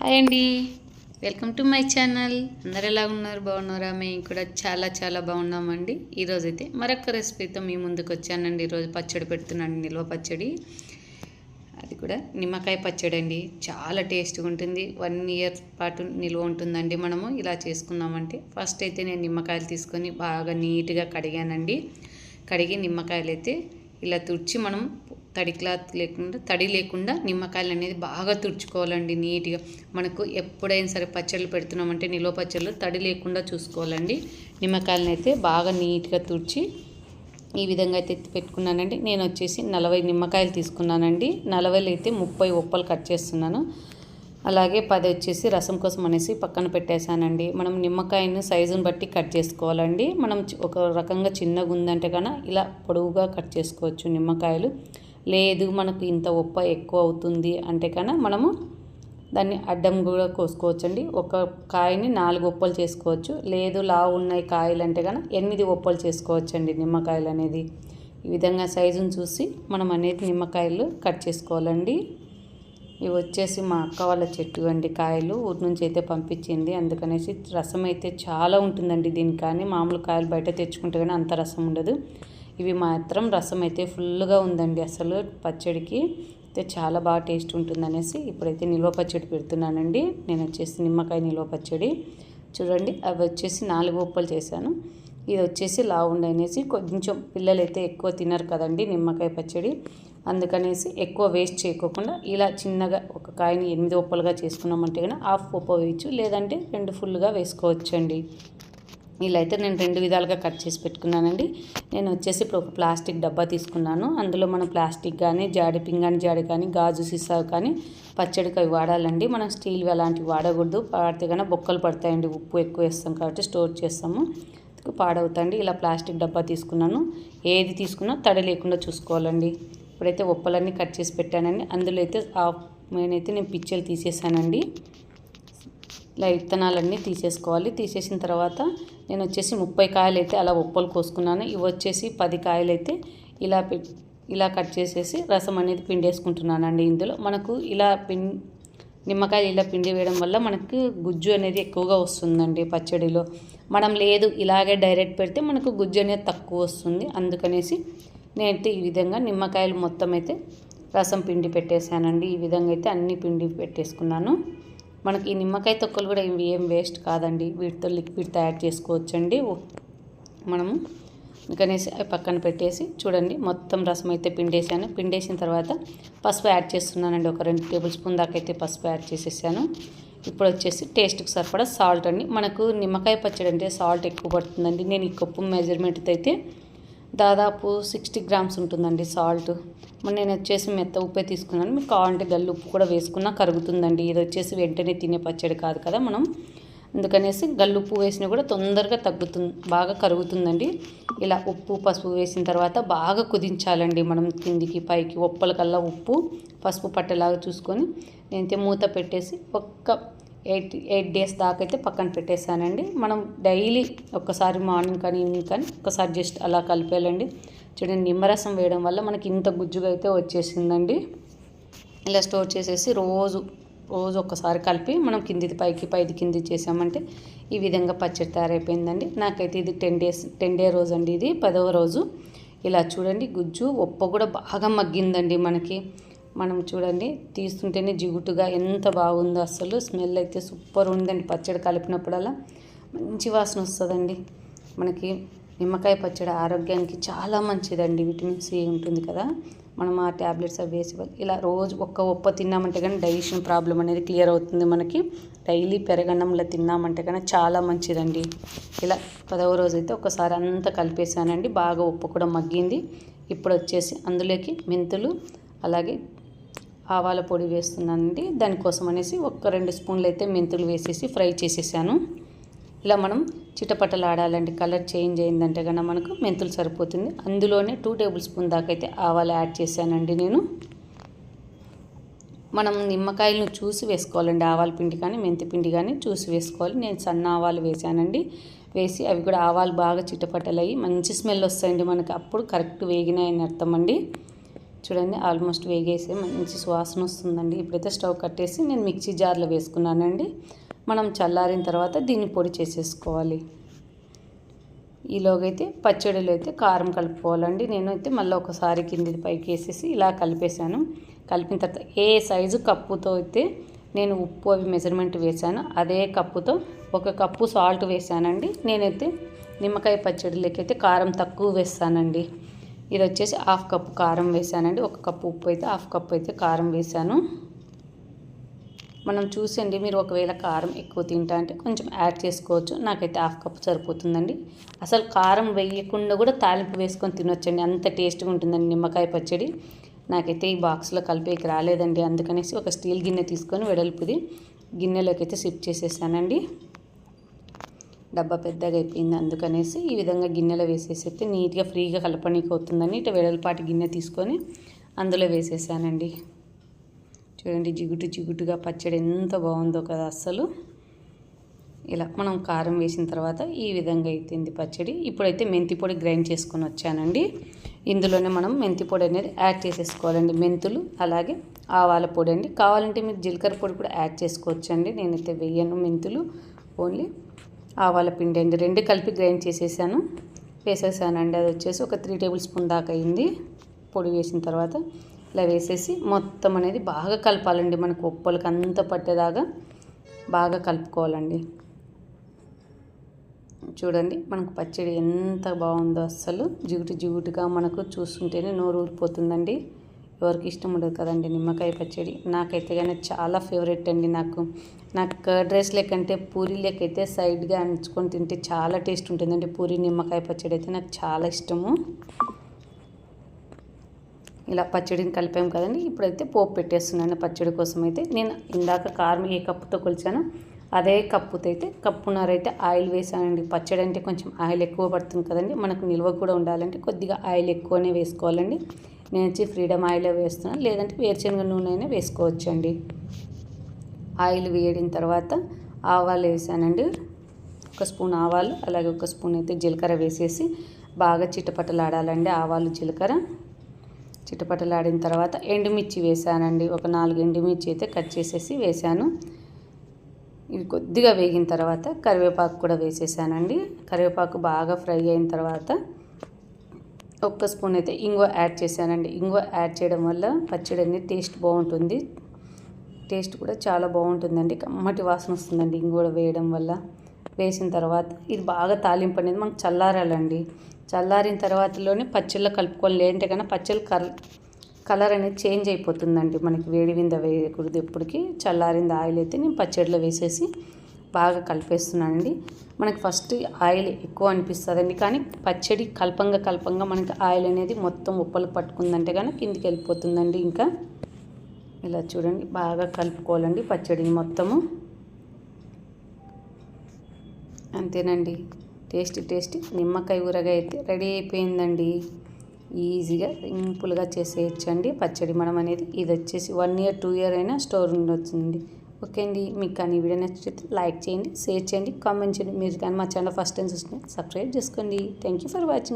Hi అండి, welcome to my channel. అందరు ఎలా ఉన్నారు? బాగున్నారా? మేము కూడా చాలా చాలా బాగున్నామండి. ఈరోజైతే మరొక రెసిపీతో మీ ముందుకు వచ్చానండి. ఈరోజు పచ్చడి పెడుతున్నాను, నిల్వ పచ్చడి. అది కూడా నిమ్మకాయ పచ్చడి అండి. చాలా టేస్ట్గా ఉంటుంది. 1 ఇయర్ పాటు నిల్వ ఉంటుందండి. మనము ఇలా చేసుకున్నామంటే ఫస్ట్ అయితే నేను నిమ్మకాయలు తీసుకొని బాగా నీట్గా కడిగానండి. కడిగి నిమ్మకాయలు అయితే ఇలా తుడిచి మనం తడి లేకుండా నిమ్మకాయలు అనేది బాగా తుడుచుకోవాలండి నీట్గా. మనకు ఎప్పుడైనా సరే పచ్చళ్ళు పెడుతున్నామంటే నిల్వ పచ్చళ్ళు తడి లేకుండా చూసుకోవాలండి. నిమ్మకాయలను అయితే బాగా నీట్గా తుడిచి ఈ విధంగా అయితే పెట్టుకున్నానండి. నేను వచ్చేసి 40 నిమ్మకాయలు తీసుకున్నానండి. 40 అయితే 30 ఒప్పలు కట్ చేస్తున్నాను. అలాగే 10 వచ్చేసి రసం కోసం అనేసి పక్కన పెట్టేశానండి. మనం నిమ్మకాయను సైజుని బట్టి కట్ చేసుకోవాలండి. మనం ఒక రకంగా చిన్నగా ఉందంటే కన్నా ఇలా పొడవుగా కట్ చేసుకోవచ్చు నిమ్మకాయలు. లేదు మనకు ఇంత ఉప్ప ఎక్కువ అవుతుంది అంటే కన్నా మనము దాన్ని అడ్డం కూడా కోసుకోవచ్చండి. ఒక కాయని 4 ఒప్పలు చేసుకోవచ్చు. లేదు లావు ఉన్నాయి కాయలు అంటే కన్నా 8 ఒప్పలు చేసుకోవచ్చండి నిమ్మకాయలు అనేది. ఈ విధంగా సైజును చూసి మనం అనేది నిమ్మకాయలు కట్ చేసుకోవాలండి. ఇవి వచ్చేసి మా అక్క వాళ్ళ చెట్టు అండి, కాయలు ఊరి నుంచి అయితే పంపించింది. అందుకనేసి రసం అయితే చాలా ఉంటుందండి దీనికి. కానీ మామూలు కాయలు బయట తెచ్చుకుంటే కానీ అంత రసం ఉండదు. ఇవి మాత్రం రసం అయితే ఫుల్గా ఉందండి. అసలు పచ్చడికి అయితే చాలా బాగా టేస్ట్ ఉంటుందనేసి ఇప్పుడైతే నిల్వ పచ్చడి పెడుతున్నానండి. నేను వచ్చేసి నిమ్మకాయ నిల్వ పచ్చడి చూడండి. అవి వచ్చేసి 4 ఒప్పలు చేశాను. ఇది వచ్చేసి లావుండి అనేసి కొంచెం పిల్లలు అయితే ఎక్కువ తినరు కదండి నిమ్మకాయ పచ్చడి. అందుకనేసి ఎక్కువ వేస్ట్ చేయకోకుండా ఇలా చిన్నగా ఒక కాయని 8 ఒప్పలుగా చేసుకున్నామంటే కానీ హాఫ్ ఒప్ప వేయచ్చు, లేదంటే 2 ఫుల్గా వేసుకోవచ్చండి. ఇలా అయితే నేను 2 విధాలుగా కట్ చేసి పెట్టుకున్నానండి. నేను వచ్చేసి ఇప్పుడు ఒక ప్లాస్టిక్ డబ్బా తీసుకున్నాను. అందులో మనం ప్లాస్టిక్ కానీ పింగాణి జాడి కానీ గాజు సీసా కానీ పచ్చడికి అవి వాడాలండి. మనం స్టీల్వి అలాంటివి వాడకూడదు. వాడితే కానీ బొక్కలు పడతాయండి. ఉప్పు ఎక్కువ వేస్తాం కాబట్టి స్టోర్ చేస్తాము, పాడవుతాయండి. ఇలా ప్లాస్టిక్ డబ్బా తీసుకున్నాను. ఏది తీసుకున్నా తడి లేకుండా చూసుకోవాలండి. ఇప్పుడైతే ఉప్పలన్నీ కట్ చేసి పెట్టానండి. అందులో అయితే నేనైతే పిచ్చలు తీసేసానండి. ఇలా విత్తనాలన్నీ తీసేసుకోవాలి. తీసేసిన తర్వాత నేను వచ్చేసి 30 కాయలు అయితే అలా ఉప్పలు కోసుకున్నాను. ఇవి వచ్చేసి 10 కాయలు అయితే ఇలా కట్ చేసేసి రసం అనేది పిండేసుకుంటున్నానండి. ఇందులో మనకు ఇలా నిమ్మకాయలు ఇలా పిండి వేయడం వల్ల మనకు గుజ్జు అనేది ఎక్కువగా వస్తుందండి పచ్చడిలో. మనం లేదు ఇలాగే డైరెక్ట్ పెడితే మనకు గుజ్జు అనేది తక్కువ వస్తుంది. అందుకనేసి నేనైతే ఈ విధంగా నిమ్మకాయలు మొత్తం అయితే రసం పిండి పెట్టేశానండి. ఈ విధంగా అయితే అన్ని పిండి పెట్టేసుకున్నాను. మనకి ఈ నిమ్మకాయ తొక్కలు కూడా ఏం వేస్ట్ కాదండి. వీటితో లిక్విడ్ తయారు చేసుకోవచ్చండి మనము. అందుకనేసి అవి పక్కన పెట్టేసి చూడండి మొత్తం రసం అయితే పిండేసాను. పిండేసిన తర్వాత పసుపు యాడ్ చేస్తున్నానండి. ఒక 2 టేబుల్ స్పూన్ దాకా అయితే పసుపు యాడ్ చేసేసాను. ఇప్పుడు వచ్చేసి టేస్ట్కి సరిపడా సాల్ట్ అండి. మనకు నిమ్మకాయ పచ్చడి అంటే సాల్ట్ ఎక్కువ పడుతుందండి. నేను ఈ కప్పు మెజర్మెంట్ అయితే దాదాపు 60 గ్రామ్స్ ఉంటుందండి సాల్ట్. నేను వచ్చేసి మెత్త ఉప్పే తీసుకున్నాను. మీకు కావాలంటే గల్లు ఉప్పు కూడా వేసుకున్నా కరుగుతుందండి. ఇది వచ్చేసి వెంటనే తినే పచ్చడి కాదు కదా మనం. అందుకనేసి గల్లుప్పు వేసినా కూడా తొందరగా బాగా కరుగుతుందండి. ఇలా ఉప్పు పసుపు వేసిన తర్వాత బాగా కుదించాలండి. మనం కిందికి పైకి ఒప్పల కల్లా ఉప్పు పసుపు పట్టేలాగా చూసుకొని నేనైతే మూత పెట్టేసి ఒక్క 8 డేస్ దాకా అయితే పక్కన పెట్టేశానండి. మనం డైలీ ఒక్కసారి మార్నింగ్ కానీ ఈవినింగ్ కానీ ఒక్కసారి జస్ట్ అలా కలిపేయాలండి. చూడండి నిమ్మరసం వేయడం వల్ల మనకి ఇంత గుజ్జుగా అయితే వచ్చేసిందండి. ఇలా స్టోర్ చేసేసి రోజు ఒక్కసారి కలిపి మనం కిందిది పైకి పైది కింది చేసామంటే ఈ విధంగా పచ్చడి తయారైపోయిందండి. నాకైతే ఇది 10 డే రోజు అండి. ఇది 10వ రోజు. ఇలా చూడండి గుజ్జు ఉప్పు కూడా బాగా మగ్గిందండి మనకి. మనం చూడండి తీస్తుంటేనే జిగుటుగా ఎంత బాగుందో. అసలు స్మెల్ అయితే సూపర్ ఉందండి. పచ్చడి కలిపినప్పుడల్లా మంచి వాసన వస్తుందండి. మనకి నిమ్మకాయ పచ్చడి ఆరోగ్యానికి చాలా మంచిదండి. విటమిన్ సి ఉంటుంది కదా. మనం ఆ ట్యాబ్లెట్స్ అవి వేసి ఇలా రోజు ఒక్క ఉప్ప తిన్నామంటే కానీ డైజెషన్ ప్రాబ్లం అనేది క్లియర్ అవుతుంది మనకి. డైలీ పెరగన్నంలో తిన్నామంటే కానీ చాలా మంచిదండి. ఇలా 10వ రోజు అయితే ఒకసారి అంతా కలిపేసానండి. బాగా ఉప్పు కూడా మగ్గింది. ఇప్పుడు వచ్చేసి అందులోకి మెంతులు అలాగే ఆవాల పొడి వేస్తున్నానండి. దానికోసం అనేసి ఒక 2 స్పూన్లు అయితే మెంతులు వేసేసి ఫ్రై చేసేసాను. ఇలా మనం చిటపటలు ఆడాలండి. కలర్ చేంజ్ అయిందంటే కన్నా మనకు మెంతులు సరిపోతుంది. అందులోనే 2 టేబుల్ స్పూన్ దాకా అయితే ఆవాలు యాడ్ చేశానండి నేను. మనం నిమ్మకాయలను చూసి వేసుకోవాలండి. ఆవాల పిండి కానీ మెంతి పిండి కానీ చూసి వేసుకోవాలి. నేను సన్న ఆవాలు వేసానండి. వేసి అవి కూడా ఆవాలు బాగా చిటపటలు అయ్యి మంచి స్మెల్ వస్తాయండి మనకి. అప్పుడు కరెక్ట్ వేగినాయని అర్థం అండి. చూడండి ఆల్మోస్ట్ వేగేసి మంచి సువాసన వస్తుందండి. ఇప్పుడైతే స్టవ్ కట్టేసి నేను మిక్సీ జార్లో వేసుకున్నానండి. మనం చల్లారిన తర్వాత దీన్ని పొడి చేసేసుకోవాలి. ఈలోగైతే పచ్చడిలో అయితే కారం కలుపుకోవాలండి. నేనైతే మళ్ళీ ఒకసారి కిందిది పైకి వేసేసి ఇలా కలిపేశాను. కలిపిన తర్వాత ఏ సైజు కప్పుతో అయితే నేను ఉప్పు అవి మెజర్మెంట్ వేశాను అదే కప్పుతో 1 కప్పు సాల్ట్ వేసానండి. నేనైతే నిమ్మకాయ పచ్చడిలోకైతే కారం తక్కువ వేస్తానండి. ఇది వచ్చేసి 1/2 కప్పు కారం వేసానండి. 1 కప్పు ఉప్పు అయితే 1/2 కప్పు అయితే కారం వేసాను. మనం చూసండి, మీరు ఒకవేళ కారం ఎక్కువ తింటా అంటే కొంచెం యాడ్ చేసుకోవచ్చు. నాకైతే 1/2 కప్పు సరిపోతుందండి. అసలు కారం వేయకుండా కూడా తాలింపు వేసుకొని తినొచ్చండి, అంత టేస్ట్గా ఉంటుందండి నిమ్మకాయ పచ్చడి. నాకైతే ఈ బాక్స్లో కలిపేకి రాలేదండి, అందుకనేసి ఒక స్టీల్ గిన్నె తీసుకొని వెడల్పుది గిన్నెలోకి అయితే షిఫ్ట్ చేసేసానండి. డబ్బా పెద్దగా అయిపోయింది, అందుకనేసి ఈ విధంగా గిన్నెలో వేసేసి అయితే నీట్గా ఫ్రీగా కలపనీకి అవుతుందని ఇట్లా వెడల్పాటి గిన్నె తీసుకొని అందులో వేసేసానండి. చూడండి జిగుటు జిగుటుగా పచ్చడి ఎంత బాగుందో కదా అస్సలు. ఇలా మనం కారం వేసిన తర్వాత ఈ విధంగా అయిపోయింది పచ్చడి. ఇప్పుడైతే మెంతి పొడి గ్రైండ్ చేసుకొని వచ్చానండి. ఇందులోనే మనం మెంతి పొడి అనేది యాడ్ చేసేసుకోవాలండి. మెంతులు అలాగే ఆవాల పొడి అండి. కావాలంటే మీరు జీలకర్ర పొడి కూడా యాడ్ చేసుకోవచ్చండి. నేనైతే వేయను, మెంతులు ఓన్లీ ఆవాల పిండి అండి. 2 కలిపి గ్రైండ్ వేసేసానండి. అది వచ్చేసి ఒక 3 టేబుల్ స్పూన్ దాకా అయింది. పొడి వేసిన తర్వాత ఇలా వేసేసి మొత్తం అనేది బాగా కలపాలండి. మనకు ఉప్పలకి అంత పట్టేదాకా బాగా కలుపుకోవాలండి. చూడండి మనకు పచ్చడి ఎంత బాగుందో, అస్సలు జిగుటు జిగుటుగా మనకు చూస్తుంటేనే నోరు ఊరిపోతుందండి. ఎవరికి ఇష్టం ఉండదు కదండి నిమ్మకాయ పచ్చడి. నాకైతే కానీ చాలా ఫేవరెట్ అండి. నాకు కర్డ్ రైస్ లేకంటే పూరీ లేకైతే సైడ్గా అంచుకొని తింటే చాలా టేస్ట్ ఉంటుందండి. పూరీ నిమ్మకాయ పచ్చడి అయితే నాకు చాలా ఇష్టము. ఇలా పచ్చడిని కలిపాం కదండి. ఇప్పుడైతే పోపు పెట్టేస్తున్నాను. పచ్చడి కోసం అయితే నేను ఇందాక కారం ఏ కప్పుతో కొలిచానో అదే కప్పుతో అయితే కప్పున్నరైతే ఆయిల్ వేసానండి. పచ్చడి అంటే కొంచెం ఆయిల్ ఎక్కువ పడుతుంది కదండి, మనకు నిల్వ కూడా ఉండాలంటే కొద్దిగా ఆయిల్ ఎక్కువనే వేసుకోవాలండి. నేను వచ్చి ఫ్రీడమ్ ఆయిల్ వేస్తున్నాను, లేదంటే వేరుశనగ నూనె అయినా వేసుకోవచ్చండి. ఆయిల్ వేడిన తర్వాత ఆవాలు వేసానండి. 1 స్పూన్ ఆవాలు అలాగే 1 స్పూన్ అయితే జీలకర్ర వేసేసి బాగా చిటపటలాడాలండి. ఆవాలు జీలకర్ర చిటపటలాడిన తర్వాత ఎండుమిర్చి వేసానండి. ఒక 4 ఎండుమిర్చి అయితే కట్ చేసేసి వేసాను. ఇవి కొద్దిగా వేగిన తర్వాత కరివేపాకు కూడా వేసేసానండి. కరివేపాకు బాగా ఫ్రై అయిన తర్వాత 1 స్పూన్ అయితే ఇంగువ యాడ్ చేశానండి. ఇంగువ యాడ్ చేయడం వల్ల పచ్చడి అనేది టేస్ట్ బాగుంటుంది. టేస్ట్ కూడా చాలా బాగుంటుందండి, కమ్మటి వాసన వస్తుందండి ఇంగువ వేయడం వల్ల. వేసిన తర్వాత ఇది బాగా తాలింపు అనేది మనకు చల్లారాలండి. చల్లారిన తర్వాతలోనే పచ్చళ్ళలో కలుపుకొని, లేదంటే కన్నా పచ్చళ్ళు కలర్ అనేది చేంజ్ అయిపోతుందండి. మనకి వేడి మీద వేయకూడదు ఎప్పటికీ. చల్లారింది ఆయిల్ అయితే నేను పచ్చడిలో వేసేసి బాగా కలిపేస్తున్నానండి. మనకి ఫస్ట్ ఆయిల్ ఎక్కువ అనిపిస్తుందండి, కానీ పచ్చడి కలపంగా మనకి ఆయిల్ అనేది మొత్తం ఉప్పలకు పట్టుకుందంటే కానీ కిందికి వెళ్ళిపోతుందండి. ఇంకా ఇలా చూడండి బాగా కలుపుకోవాలండి పచ్చడిని మొత్తము. అంతేనండి, టేస్టీ నిమ్మకాయ ఊరగాయ అయితే రెడీ అయిపోయిందండి. ఈజీగా సింపుల్గా చేసేయచ్చండి పచ్చడి మనం అనేది. ఇది వచ్చేసి 1 ఇయర్ 2 ఇయర్ అయినా స్టోర్ ఉండొచ్చుండి. ఓకే అండి, మీకు కానీ వీడియో నచ్చితే లైక్ చేయండి, షేర్ చేయండి, కామెంట్ చేయండి. మీరు కానీ మా ఛానల్ ఫస్ట్ టైం చూస్తే సబ్స్క్రైబ్ చేసుకోండి. Thank you for watching.